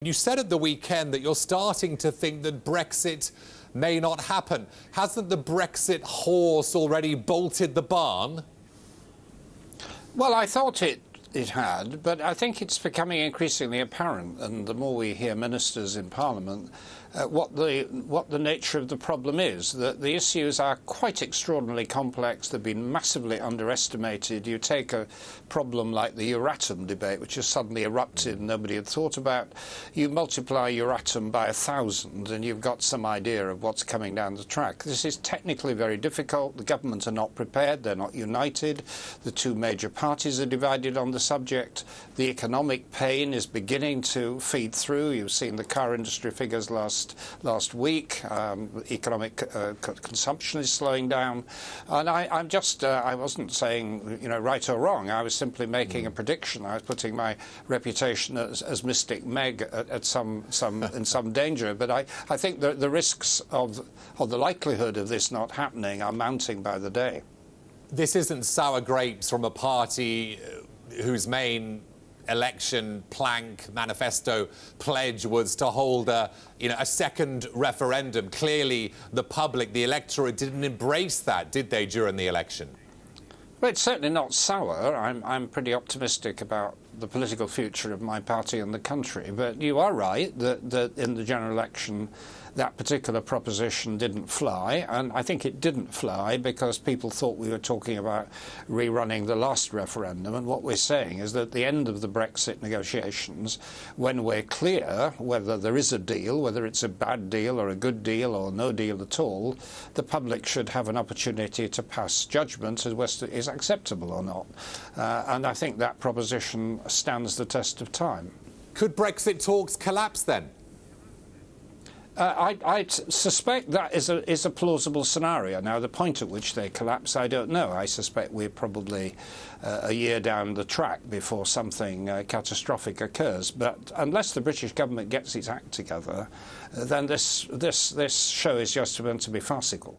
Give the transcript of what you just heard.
You said at the weekend that you're starting to think that Brexit may not happen. Hasn't the Brexit horse already bolted the barn? Well, I thought it had, but I think it's becoming increasingly apparent, and the more we hear ministers in Parliament, what the nature of the problem is. That the issues are quite extraordinarily complex. They've been massively underestimated. You take a problem like the Euratom debate, which has suddenly erupted and nobody had thought about. You multiply Euratom by 1,000 and you've got some idea of what's coming down the track. This is technically very difficult. The government are not prepared. They're not united. The two major parties are divided on the subject. The economic pain is beginning to feed through. You've seen the car industry figures last week. Economic consumption is slowing down, and I wasn't saying right or wrong. I was simply making a prediction. I was putting my reputation as Mystic Meg at some in some danger. But I think the risks of the likelihood of this not happening are mounting by the day. This isn't sour grapes from a party whose main election plank, manifesto, pledge was to hold a second referendum. Clearly, the public, the electorate, didn't embrace that, did they, during the election? Well, it's certainly not sour. I'm pretty optimistic about the political future of my party and the country. But you are right that in the general election, that particular proposition didn't fly, and I think it didn't fly because people thought we were talking about rerunning the last referendum. And what we're saying is that at the end of the Brexit negotiations, when we're clear whether there is a deal, whether it's a bad deal or a good deal or no deal at all, the public should have an opportunity to pass judgment as whether it is acceptable or not. And I think that proposition stands the test of time. Could Brexit talks collapse then? I suspect that is a plausible scenario. Now, the point at which they collapse, I don't know. I suspect we're probably a year down the track before something catastrophic occurs. But unless the British government gets its act together, then this show is just going to be farcical.